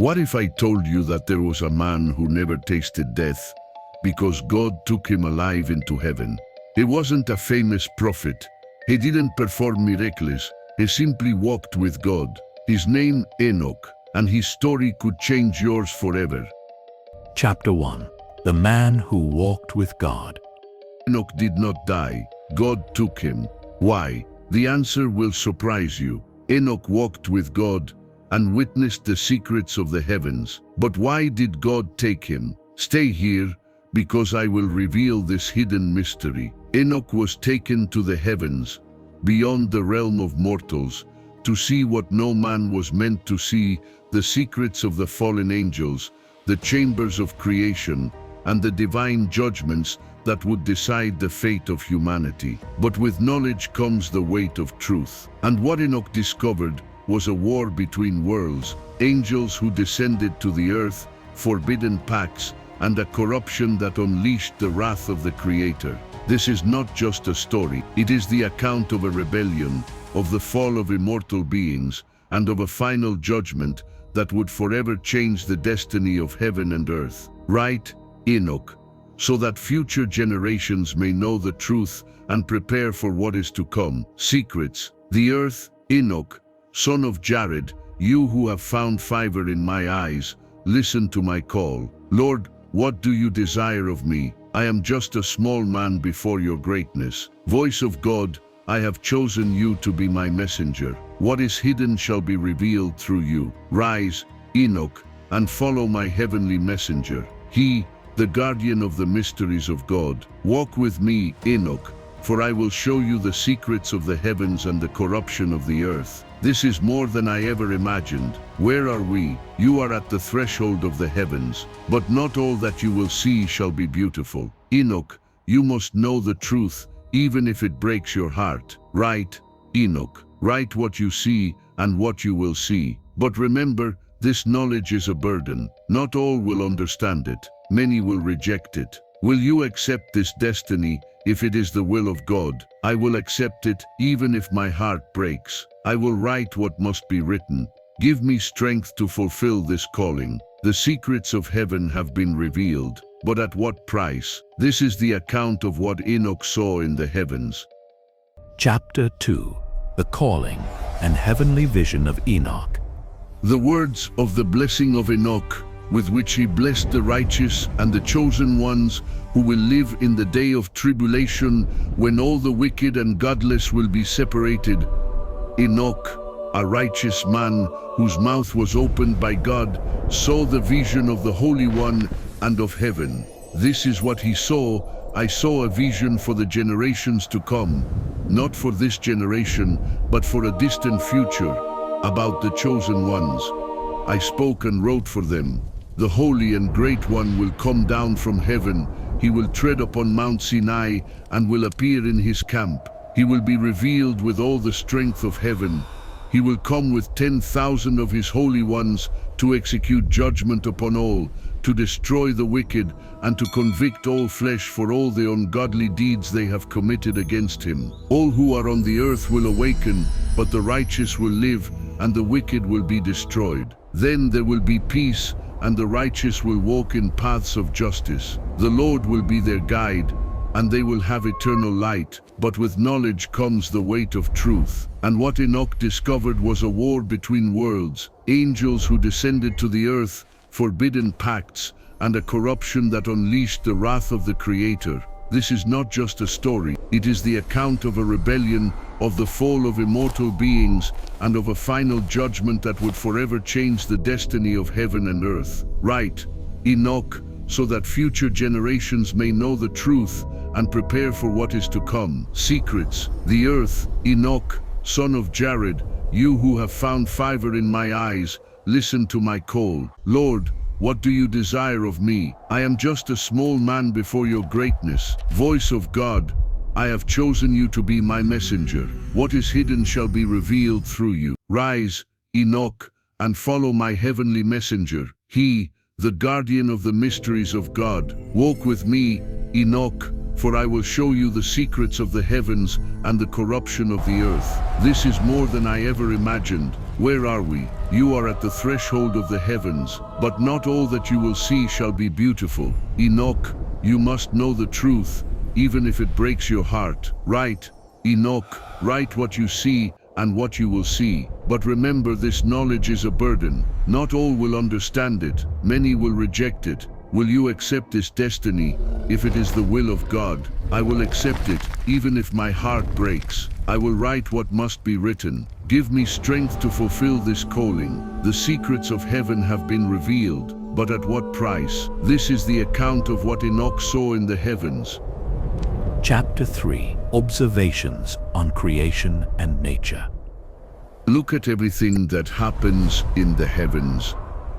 What if I told you that there was a man who never tasted death because God took him alive into heaven? He wasn't a famous prophet. He didn't perform miracles. He simply walked with God. His name Enoch, and his story could change yours forever. Chapter 1. The Man Who Walked with God. Enoch did not die. God took him. Why? The answer will surprise you. Enoch walked with God and witnessed the secrets of the heavens. But why did God take him? Stay here, because I will reveal this hidden mystery. Enoch was taken to the heavens, beyond the realm of mortals, to see what no man was meant to see, the secrets of the fallen angels, the chambers of creation, and the divine judgments that would decide the fate of humanity. But with knowledge comes the weight of truth. And what Enoch discovered was a war between worlds, angels who descended to the earth, forbidden pacts, and a corruption that unleashed the wrath of the Creator. This is not just a story, it is the account of a rebellion, of the fall of immortal beings, and of a final judgment that would forever change the destiny of heaven and earth. Write, Enoch, so that future generations may know the truth and prepare for what is to come. Secrets. The earth, Enoch, son of Jared, you who have found favor in my eyes, listen to my call. Lord, what do you desire of me? I am just a small man before your greatness. Voice of God, I have chosen you to be my messenger. What is hidden shall be revealed through you. Rise, Enoch, and follow my heavenly messenger. He, the guardian of the mysteries of God. Walk with me, Enoch, for I will show you the secrets of the heavens and the corruption of the earth. This is more than I ever imagined. Where are we? You are at the threshold of the heavens, but not all that you will see shall be beautiful. Enoch, you must know the truth, even if it breaks your heart. Write, Enoch, write what you see and what you will see. But remember, this knowledge is a burden. Not all will understand it. Many will reject it. Will you accept this destiny if it is the will of God? I will accept it, even if my heart breaks. I will write what must be written. Give me strength to fulfill this calling. The secrets of heaven have been revealed, but at what price? This is the account of what Enoch saw in the heavens. Chapter 2. The Calling and Heavenly Vision of Enoch. The words of the blessing of Enoch, with which he blessed the righteous and the chosen ones who will live in the day of tribulation, when all the wicked and godless will be separated. Enoch, a righteous man whose mouth was opened by God, saw the vision of the Holy One and of heaven. This is what he saw. I saw a vision for the generations to come, not for this generation, but for a distant future, about the chosen ones. I spoke and wrote for them. The Holy and Great One will come down from heaven. He will tread upon Mount Sinai and will appear in his camp. He will be revealed with all the strength of heaven. He will come with 10,000 of his holy ones to execute judgment upon all, to destroy the wicked, and to convict all flesh for all the ungodly deeds they have committed against him. All who are on the earth will awaken, but the righteous will live, and the wicked will be destroyed. Then there will be peace, and the righteous will walk in paths of justice. The Lord will be their guide, and they will have eternal light. But with knowledge comes the weight of truth. And what Enoch discovered was a war between worlds, angels who descended to the earth, forbidden pacts, and a corruption that unleashed the wrath of the Creator. This is not just a story, it is the account of a rebellion, of the fall of immortal beings, and of a final judgment that would forever change the destiny of heaven and earth. Write, Enoch, so that future generations may know the truth and prepare for what is to come. Secrets. The earth, Enoch, son of Jared, you who have found favor in my eyes, listen to my call. Lord, what do you desire of me? I am just a small man before your greatness. Voice of God, I have chosen you to be my messenger. What is hidden shall be revealed through you. Rise, Enoch, and follow my heavenly messenger. He, the guardian of the mysteries of God. Walk with me, Enoch, For I will show you the secrets of the heavens and the corruption of the earth. This is more than I ever imagined. Where are we? You are at the threshold of the heavens, but not all that you will see shall be beautiful. Enoch, you must know the truth, even if it breaks your heart. Write, Enoch, write what you see and what you will see. But remember, this knowledge is a burden. Not all will understand it. Many will reject it. Will you accept this destiny? If it is the will of God, I will accept it, even if my heart breaks. I will write what must be written. Give me strength to fulfill this calling. The secrets of heaven have been revealed, but at what price? This is the account of what Enoch saw in the heavens. Chapter 3. Observations on Creation and Nature. Look at everything that happens in the heavens.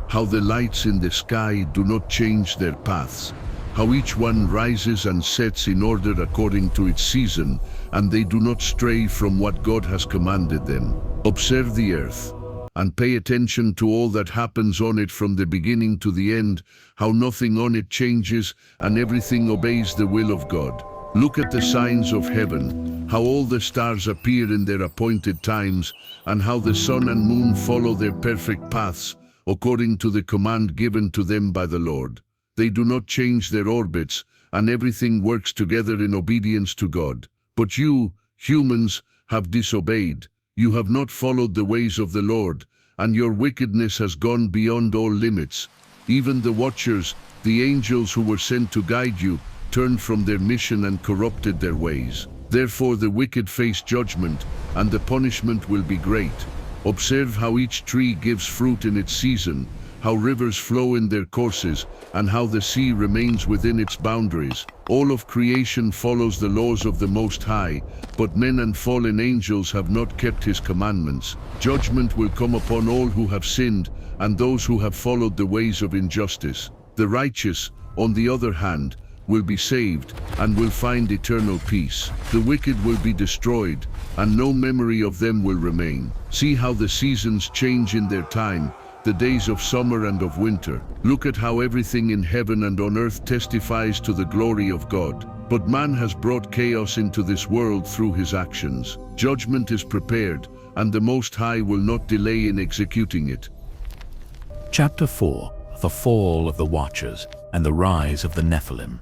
How the lights in the sky do not change their paths, how each one rises and sets in order according to its season, and they do not stray from what God has commanded them. Observe the earth, and pay attention to all that happens on it from the beginning to the end, how nothing on it changes, and everything obeys the will of God. Look at the signs of heaven, how all the stars appear in their appointed times, and how the sun and moon follow their perfect paths, according to the command given to them by the Lord. They do not change their orbits, and everything works together in obedience to God. But you, humans, have disobeyed. You have not followed the ways of the Lord, and your wickedness has gone beyond all limits. Even the watchers, the angels who were sent to guide you, turned from their mission and corrupted their ways. Therefore the wicked face judgment, and the punishment will be great. Observe how each tree gives fruit in its season, how rivers flow in their courses, and how the sea remains within its boundaries. All of creation follows the laws of the Most High, but men and fallen angels have not kept His commandments. Judgment will come upon all who have sinned, and those who have followed the ways of injustice. The righteous, on the other hand, will be saved and will find eternal peace. The wicked will be destroyed, and no memory of them will remain. See how the seasons change in their time, the days of summer and of winter. Look at how everything in heaven and on earth testifies to the glory of God. But man has brought chaos into this world through his actions. Judgment is prepared, and the Most High will not delay in executing it. Chapter 4. The Fall of the Watchers and the Rise of the Nephilim.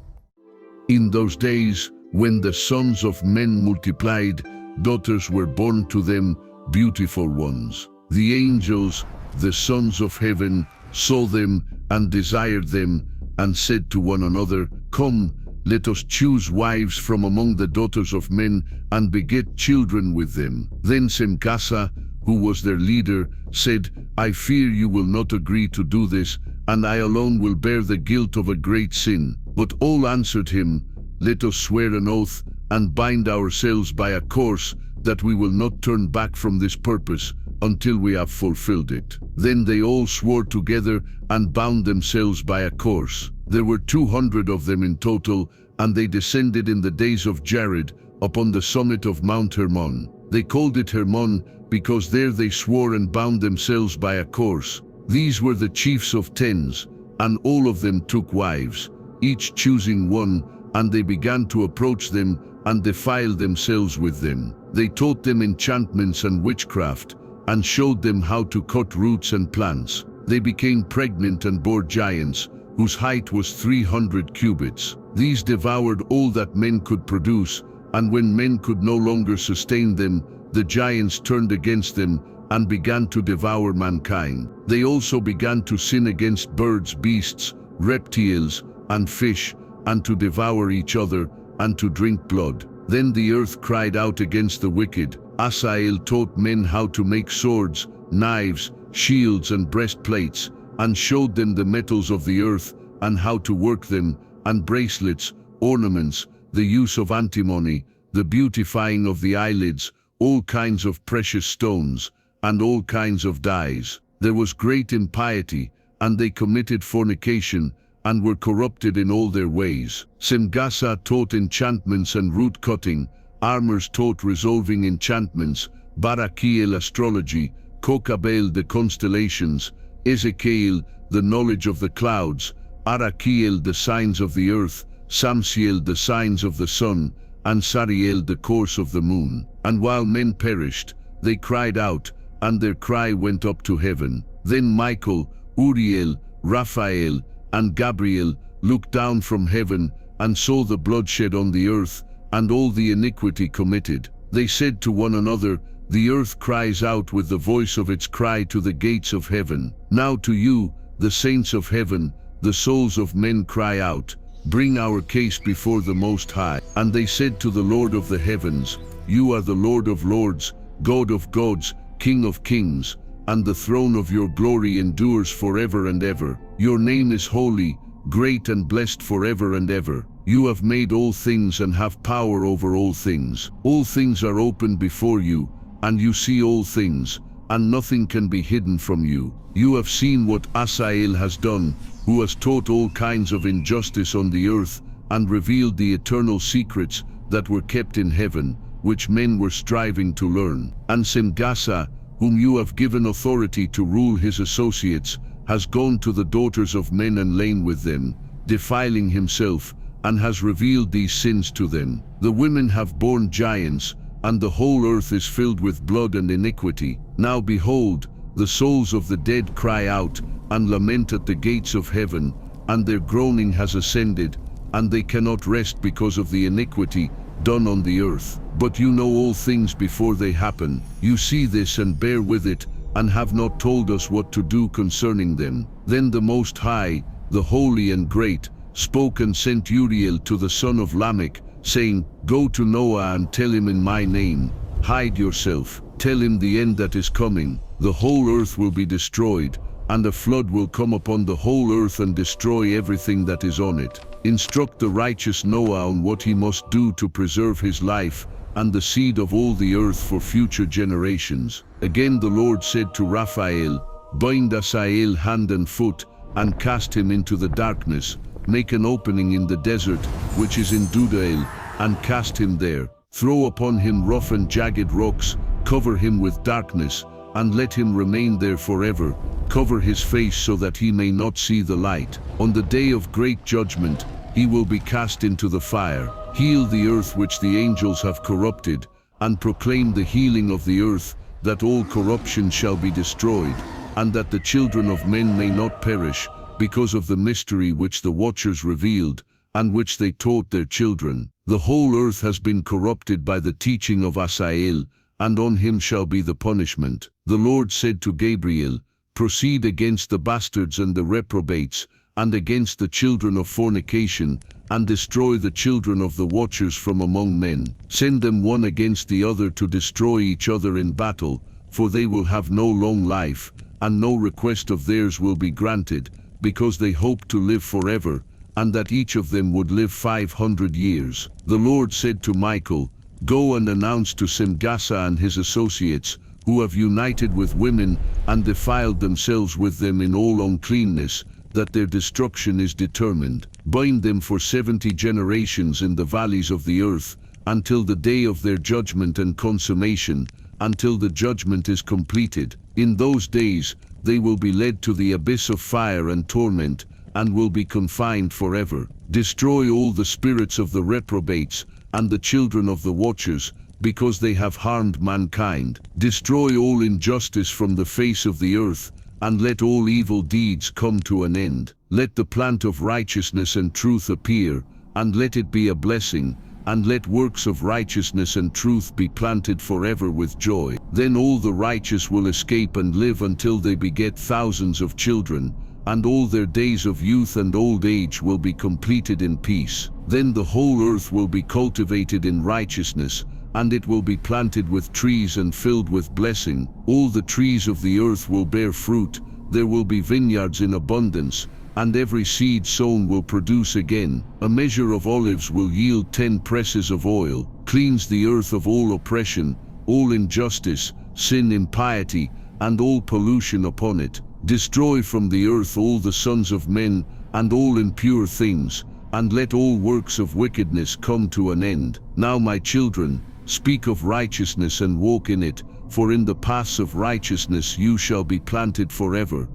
In those days, when the sons of men multiplied, daughters were born to them, beautiful ones. The angels, the sons of heaven, saw them and desired them, and said to one another, Come, let us choose wives from among the daughters of men, and beget children with them. Then Semgasa, who was their leader, said, I fear you will not agree to do this, and I alone will bear the guilt of a great sin. But all answered him, Let us swear an oath, and bind ourselves by a curse, that we will not turn back from this purpose, until we have fulfilled it. Then they all swore together, and bound themselves by a curse. There were 200 of them in total, and they descended in the days of Jared, upon the summit of Mount Hermon. They called it Hermon, because there they swore and bound themselves by a curse. These were the chiefs of tens, and all of them took wives, each choosing one, and they began to approach them, and defile themselves with them. They taught them enchantments and witchcraft, and showed them how to cut roots and plants. They became pregnant and bore giants, whose height was 300 cubits. These devoured all that men could produce, and when men could no longer sustain them, the giants turned against them, and began to devour mankind. They also began to sin against birds, beasts, reptiles, and fish, and to devour each other, and to drink blood. Then the earth cried out against the wicked. Asael taught men how to make swords, knives, shields, and breastplates, and showed them the metals of the earth, and how to work them, and bracelets, ornaments, the use of antimony, the beautifying of the eyelids, all kinds of precious stones, and all kinds of dyes. There was great impiety, and they committed fornication, and were corrupted in all their ways. Semgasa taught enchantments and root cutting, Armers taught resolving enchantments, Barakiel astrology, Kokabel the constellations, Ezekiel the knowledge of the clouds, Arakiel the signs of the earth, Samsiel the signs of the sun, and Sariel the course of the moon. And while men perished, they cried out, and their cry went up to heaven. Then Michael, Uriel, Raphael, and Gabriel looked down from heaven, and saw the bloodshed on the earth, and all the iniquity committed. They said to one another, the earth cries out with the voice of its cry to the gates of heaven. Now to you, the saints of heaven, the souls of men cry out, bring our case before the Most High. And they said to the Lord of the heavens, you are the Lord of lords, God of gods, King of kings, and the throne of your glory endures forever and ever. Your name is holy, great and blessed forever and ever. You have made all things and have power over all things. All things are open before you, and you see all things, and nothing can be hidden from you. You have seen what Asael has done, who has taught all kinds of injustice on the earth, and revealed the eternal secrets that were kept in heaven, which men were striving to learn. And Simgasa, whom you have given authority to rule his associates, has gone to the daughters of men and lain with them, defiling himself, and has revealed these sins to them. The women have borne giants, and the whole earth is filled with blood and iniquity. Now behold, the souls of the dead cry out, and lament at the gates of heaven, and their groaning has ascended, and they cannot rest because of the iniquity done on the earth. But you know all things before they happen. You see this and bear with it, and have not told us what to do concerning them. Then the Most High, the Holy and Great, spoke and sent Uriel to the son of Lamech, saying, go to Noah and tell him in my name, hide yourself, tell him the end that is coming. The whole earth will be destroyed, and a flood will come upon the whole earth and destroy everything that is on it. Instruct the righteous Noah on what he must do to preserve his life and the seed of all the earth for future generations. Again the Lord said to Raphael, bind Asael hand and foot, and cast him into the darkness. Make an opening in the desert, which is in Dudael, and cast him there. Throw upon him rough and jagged rocks, cover him with darkness, and let him remain there forever. Cover his face so that he may not see the light. On the day of great judgment, he will be cast into the fire. Heal the earth which the angels have corrupted, and proclaim the healing of the earth, that all corruption shall be destroyed, and that the children of men may not perish, because of the mystery which the watchers revealed, and which they taught their children. The whole earth has been corrupted by the teaching of Asael, and on him shall be the punishment. The Lord said to Gabriel, proceed against the bastards and the reprobates, and against the children of fornication, and destroy the children of the watchers from among men. Send them one against the other to destroy each other in battle, for they will have no long life, and no request of theirs will be granted, because they hope to live forever, and that each of them would live 500 years. The Lord said to Michael, go and announce to Simgasa and his associates, who have united with women and defiled themselves with them in all uncleanness, that their destruction is determined. Bind them for 70 generations in the valleys of the earth, until the day of their judgment and consummation, until the judgment is completed. In those days they will be led to the abyss of fire and torment, and will be confined forever. Destroy all the spirits of the reprobates, and the children of the watchers, because they have harmed mankind. Destroy all injustice from the face of the earth, and let all evil deeds come to an end. Let the plant of righteousness and truth appear, and let it be a blessing, and let works of righteousness and truth be planted forever with joy. Then all the righteous will escape and live until they beget thousands of children, and all their days of youth and old age will be completed in peace. Then the whole earth will be cultivated in righteousness, and it will be planted with trees and filled with blessing. All the trees of the earth will bear fruit, there will be vineyards in abundance, and every seed sown will produce again. A measure of olives will yield 10 presses of oil. Cleanse the earth of all oppression, all injustice, sin, impiety, and all pollution upon it. Destroy from the earth all the sons of men, and all impure things, and let all works of wickedness come to an end. Now my children, speak of righteousness and walk in it, for in the paths of righteousness you shall be planted forever.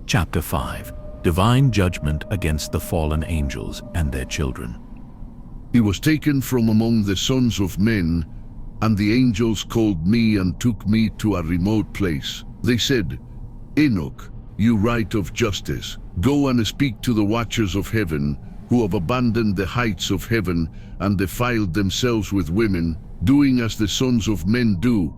Chapter 5. Divine Judgment Against the Fallen Angels and Their Children. He was taken from among the sons of men, and the angels called me and took me to a remote place. They said, Enoch, you write of justice. Go and speak to the watchers of heaven, who have abandoned the heights of heaven and defiled themselves with women, doing as the sons of men do,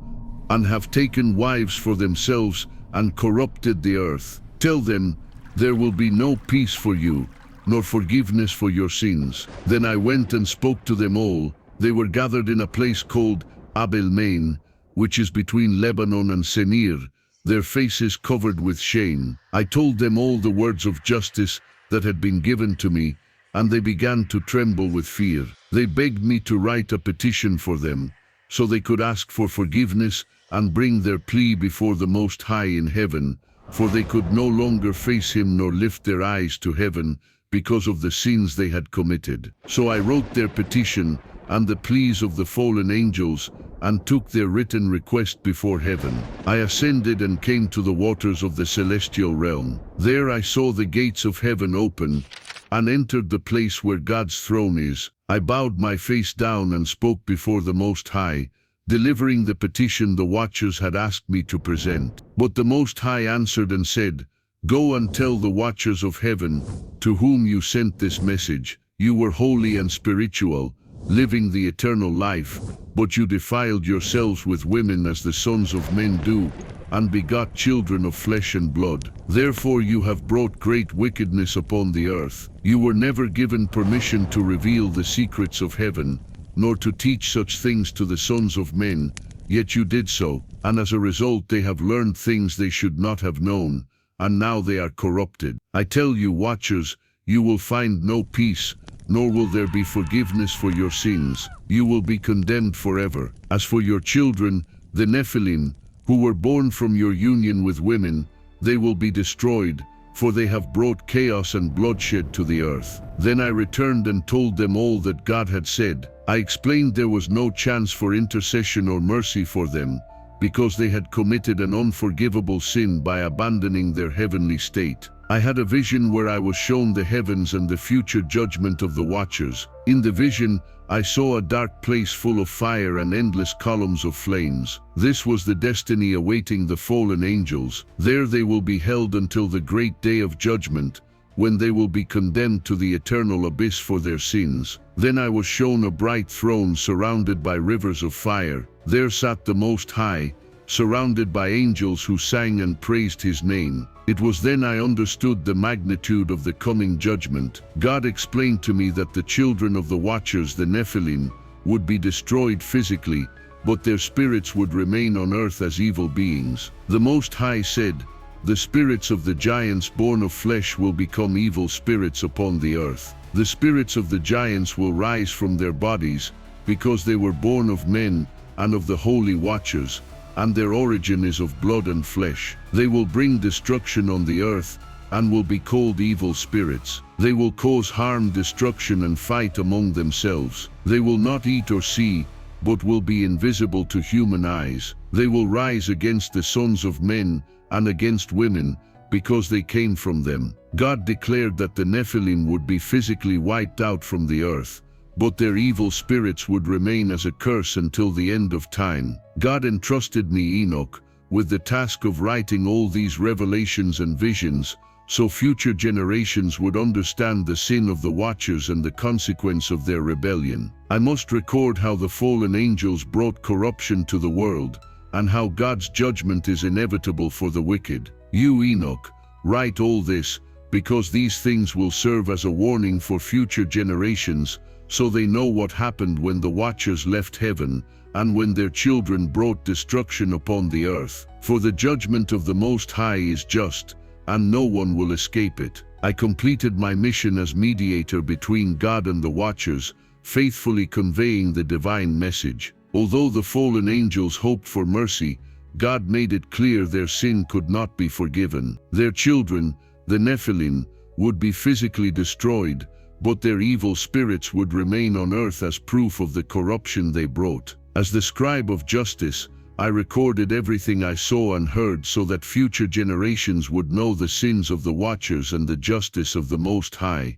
and have taken wives for themselves and corrupted the earth. Tell them, there will be no peace for you, nor forgiveness for your sins. Then I went and spoke to them all. They were gathered in a place called Abel-Maim, which is between Lebanon and Senir, their faces covered with shame. I told them all the words of justice that had been given to me, and they began to tremble with fear. They begged me to write a petition for them, so they could ask for forgiveness and bring their plea before the Most High in heaven, for they could no longer face him nor lift their eyes to heaven because of the sins they had committed. So I wrote their petition and the pleas of the fallen angels, and took their written request before heaven. I ascended and came to the waters of the celestial realm. There I saw the gates of heaven open, and entered the place where God's throne is. I bowed my face down and spoke before the Most High, delivering the petition the watchers had asked me to present. But the Most High answered and said, Go and tell the watchers of heaven, to whom you sent this message, you were holy and spiritual, living the eternal life, but you defiled yourselves with women as the sons of men do, and begot children of flesh and blood. Therefore you have brought great wickedness upon the earth. You were never given permission to reveal the secrets of heaven, nor to teach such things to the sons of men, yet you did so, and as a result they have learned things they should not have known, and now they are corrupted. I tell you, watchers, you will find no peace, nor will there be forgiveness for your sins. You will be condemned forever. As for your children, the Nephilim, who were born from your union with women, they will be destroyed, for they have brought chaos and bloodshed to the earth. Then I returned and told them all that God had said. I explained there was no chance for intercession or mercy for them, because they had committed an unforgivable sin by abandoning their heavenly state. I had a vision where I was shown the heavens and the future judgment of the watchers. In the vision, I saw a dark place full of fire and endless columns of flames. This was the destiny awaiting the fallen angels. There they will be held until the great day of judgment, when they will be condemned to the eternal abyss for their sins. Then I was shown a bright throne surrounded by rivers of fire. There sat the Most High, surrounded by angels who sang and praised his name. It was then I understood the magnitude of the coming judgment. God explained to me that the children of the watchers, the Nephilim, would be destroyed physically, but their spirits would remain on earth as evil beings. The Most High said, the spirits of the giants born of flesh will become evil spirits upon the earth. The spirits of the giants will rise from their bodies, because they were born of men and of the holy watchers, and their origin is of blood and flesh. They will bring destruction on the earth, and will be called evil spirits. They will cause harm, destruction, and fight among themselves. They will not eat or see, but will be invisible to human eyes. They will rise against the sons of men and against women, because they came from them. God declared that the Nephilim would be physically wiped out from the earth, but their evil spirits would remain as a curse until the end of time. God entrusted me, Enoch, with the task of writing all these revelations and visions, so future generations would understand the sin of the watchers and the consequence of their rebellion. I must record how the fallen angels brought corruption to the world, and how God's judgment is inevitable for the wicked. You, Enoch, write all this, because these things will serve as a warning for future generations, so they know what happened when the watchers left heaven, and when their children brought destruction upon the earth. For the judgment of the Most High is just, and no one will escape it. I completed my mission as mediator between God and the watchers, faithfully conveying the divine message. Although the fallen angels hoped for mercy, God made it clear their sin could not be forgiven. Their children, the Nephilim, would be physically destroyed, but their evil spirits would remain on earth as proof of the corruption they brought. As the scribe of justice, I recorded everything I saw and heard so that future generations would know the sins of the watchers and the justice of the Most High.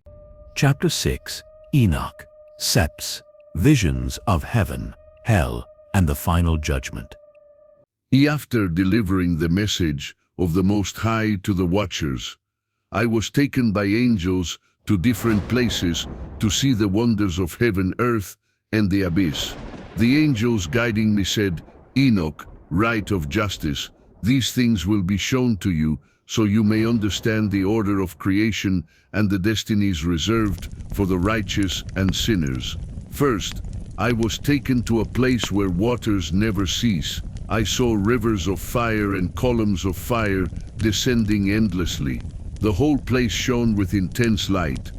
Chapter 6, Enoch, Seps, visions of heaven, hell, and the final judgment. After delivering the message of the Most High to the watchers, I was taken by angels to different places to see the wonders of heaven, earth, and the abyss. The angels guiding me said, "Enoch, write of justice. These things will be shown to you, so you may understand the order of creation and the destinies reserved for the righteous and sinners." First, I was taken to a place where waters never cease. I saw rivers of fire and columns of fire descending endlessly. The whole place shone with intense light.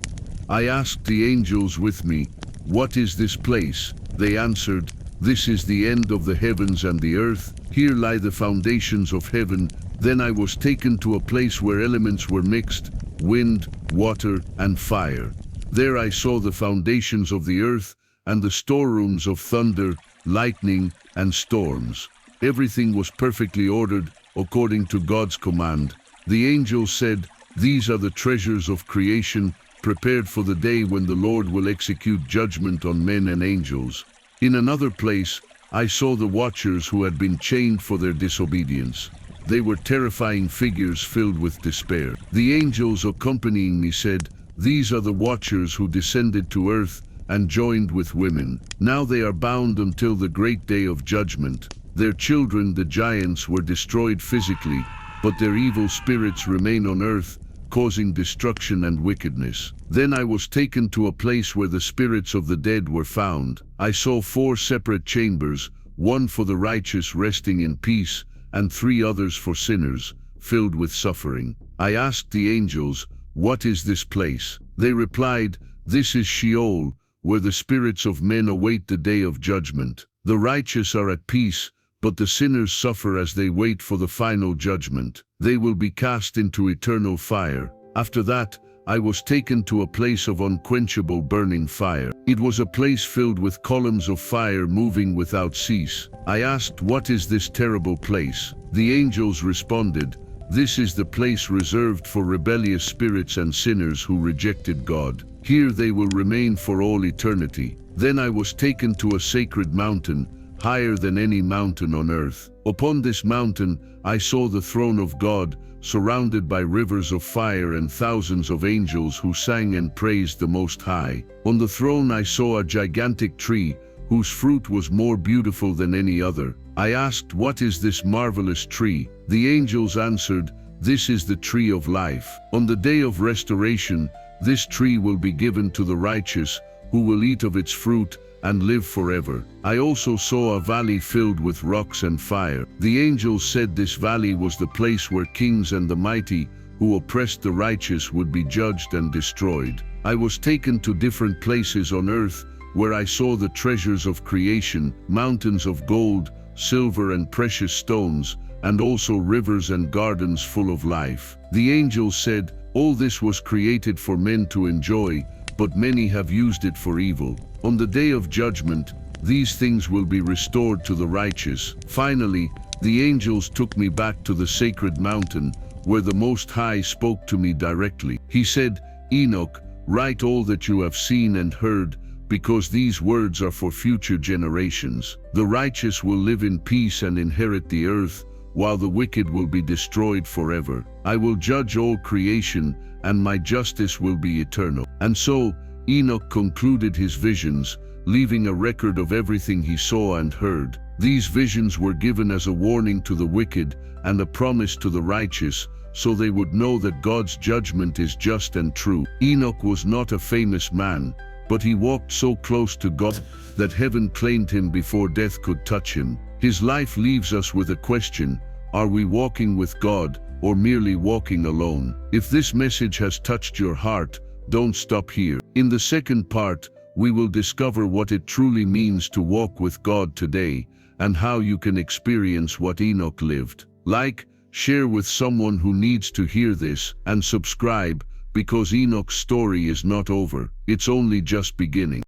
I asked the angels with me, "What is this place?" They answered, "This is the end of the heavens and the earth. Here lie the foundations of heaven." Then I was taken to a place where elements were mixed, wind, water, and fire. There I saw the foundations of the earth and the storerooms of thunder, lightning, and storms. Everything was perfectly ordered according to God's command. The angels said, "These are the treasures of creation, prepared for the day when the Lord will execute judgment on men and angels." In another place, I saw the watchers who had been chained for their disobedience. They were terrifying figures filled with despair. The angels accompanying me said, "These are the watchers who descended to earth and joined with women. Now they are bound until the great day of judgment. Their children, the giants, were destroyed physically, but their evil spirits remain on earth, causing destruction and wickedness." Then I was taken to a place where the spirits of the dead were found. I saw 4 separate chambers, one for the righteous resting in peace, and 3 others for sinners, filled with suffering. I asked the angels, "What is this place?" They replied, "This is Sheol, where the spirits of men await the day of judgment. The righteous are at peace, but the sinners suffer as they wait for the final judgment. They will be cast into eternal fire." After that, I was taken to a place of unquenchable burning fire. It was a place filled with columns of fire moving without cease. I asked, "What is this terrible place?" The angels responded, "This is the place reserved for rebellious spirits and sinners who rejected God. Here they will remain for all eternity." Then I was taken to a sacred mountain, higher than any mountain on earth. Upon this mountain, I saw the throne of God, surrounded by rivers of fire and thousands of angels who sang and praised the Most High. On the throne I saw a gigantic tree, whose fruit was more beautiful than any other. I asked, "What is this marvelous tree?" The angels answered, "This is the tree of life. On the day of restoration, this tree will be given to the righteous, who will eat of its fruit and live forever." I also saw a valley filled with rocks and fire. The angels said this valley was the place where kings and the mighty, who oppressed the righteous, would be judged and destroyed. I was taken to different places on earth, where I saw the treasures of creation, mountains of gold, silver and precious stones, and also rivers and gardens full of life. The angels said, "All this was created for men to enjoy, but many have used it for evil. On the day of judgment, these things will be restored to the righteous." Finally, the angels took me back to the sacred mountain, where the Most High spoke to me directly. He said, "Enoch, write all that you have seen and heard, because these words are for future generations. The righteous will live in peace and inherit the earth, while the wicked will be destroyed forever. I will judge all creation, and my justice will be eternal." And so, Enoch concluded his visions, leaving a record of everything he saw and heard. These visions were given as a warning to the wicked and a promise to the righteous, so they would know that God's judgment is just and true. Enoch was not a famous man, but he walked so close to God that heaven claimed him before death could touch him. His life leaves us with a question: are we walking with God, or merely walking alone? If this message has touched your heart, don't stop here. In the second part, we will discover what it truly means to walk with God today, and how you can experience what Enoch lived. Like, share with someone who needs to hear this, and subscribe, because Enoch's story is not over. It's only just beginning.